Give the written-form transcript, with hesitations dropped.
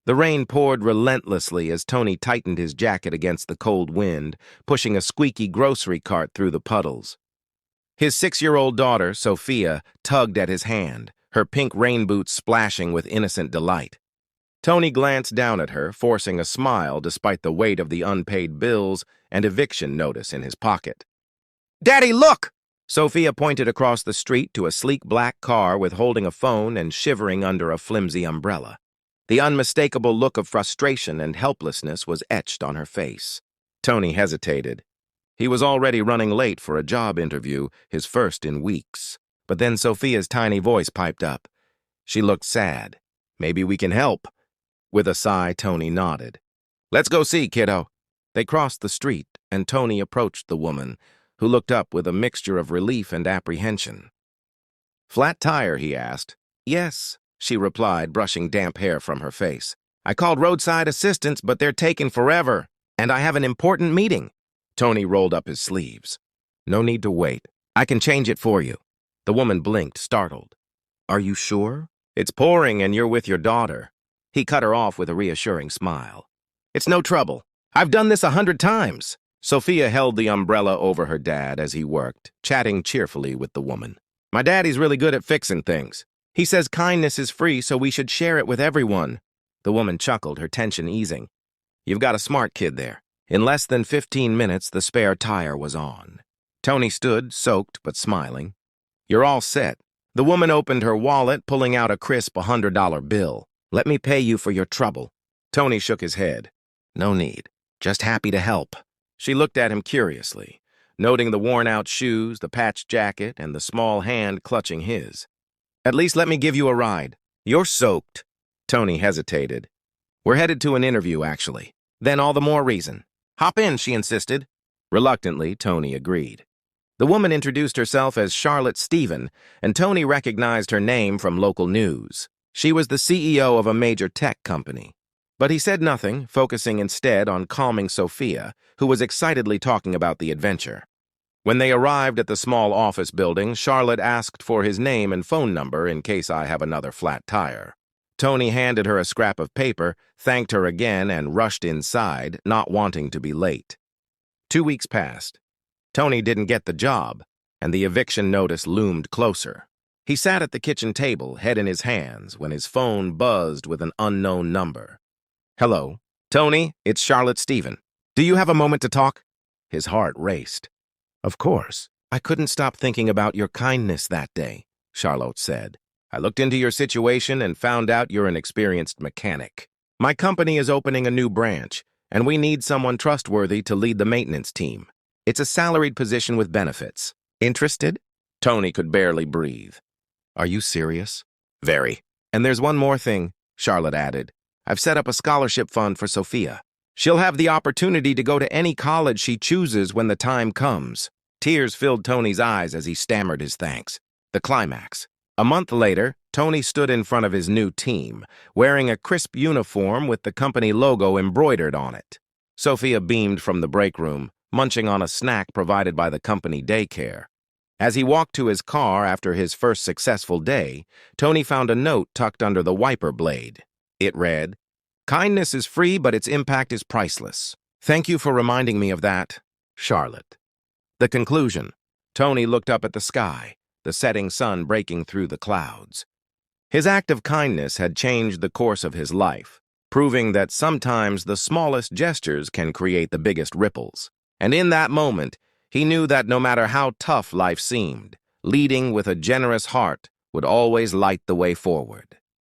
The rain poured relentlessly as Tony tightened his jacket against the cold wind, pushing a squeaky grocery cart through the puddles. His 6-year-old daughter, Sophia, tugged at his hand, her pink rain boots splashing with innocent delight. Tony glanced down at her, forcing a smile despite the weight of the unpaid bills and eviction notice in his pocket. "Daddy, look!" Sophia pointed across the street to a sleek black car with holding a phone and shivering under a flimsy umbrella. The unmistakable look of frustration and helplessness was etched on her face. Tony hesitated. He was already running late for a job interview, his first in weeks. But then Sophia's tiny voice piped up. She looked sad. "Maybe we can help." With a sigh, Tony nodded. "Let's go see, kiddo." They crossed the street, and Tony approached the woman, who looked up with a mixture of relief and apprehension. "Flat tire?" he asked. "Yes," she replied, brushing damp hair from her face. "I called roadside assistance, but they're taking forever, and I have an important meeting." Tony rolled up his sleeves. "No need to wait. I can change it for you." The woman blinked, startled. "Are you sure? It's pouring and you're with your daughter." He cut her off with a reassuring smile. "It's no trouble. I've done this 100 times." Sophia held the umbrella over her dad as he worked, chatting cheerfully with the woman. "My daddy's really good at fixing things. He says kindness is free, so we should share it with everyone." The woman chuckled, her tension easing. "You've got a smart kid there." In less than 15 minutes, the spare tire was on. Tony stood, soaked but smiling. "You're all set." The woman opened her wallet, pulling out a crisp $100 bill. "Let me pay you for your trouble." Tony shook his head. "No need. Just happy to help." She looked at him curiously, noting the worn-out shoes, the patched jacket, and the small hand clutching his. "At least let me give you a ride." "You're soaked." Tony hesitated. "We're headed to an interview, actually." "Then all the more reason." "Hop in," she insisted. Reluctantly, Tony agreed. The woman introduced herself as Charllote Stephen, and Tony recognized her name from local news. She was the CEO of a major tech company. But he said nothing, focusing instead on calming Sophia, who was excitedly talking about the adventure. When they arrived at the small office building, Charllote asked for his name and phone number in case I have another flat tire. Tony handed her a scrap of paper, thanked her again, and rushed inside, not wanting to be late. 2 weeks passed. Tony didn't get the job, and the eviction notice loomed closer. He sat at the kitchen table, head in his hands, when his phone buzzed with an unknown number. "Hello. Tony, it's Charllote Stephen. Do you have a moment to talk?" His heart raced. "Of course. I couldn't stop thinking about your kindness that day," Charllote said. "I looked into your situation and found out you're an experienced mechanic. My company is opening a new branch, and we need someone trustworthy to lead the maintenance team. It's a salaried position with benefits. Interested?" Tony could barely breathe. "Are you serious?" "Very. And there's one more thing," Charllote added. "I've set up a scholarship fund for Sophia. She'll have the opportunity to go to any college she chooses when the time comes." Tears filled Tony's eyes as he stammered his thanks. The climax. A month later, Tony stood in front of his new team, wearing a crisp uniform with the company logo embroidered on it. Sophia beamed from the break room, munching on a snack provided by the company daycare. As he walked to his car after his first successful day, Tony found a note tucked under the wiper blade. It read, "Kindness is free, but its impact is priceless. Thank you for reminding me of that, Charllote." The conclusion. Tony looked up at the sky, the setting sun breaking through the clouds. His act of kindness had changed the course of his life, proving that sometimes the smallest gestures can create the biggest ripples. And in that moment, he knew that no matter how tough life seemed, leading with a generous heart would always light the way forward.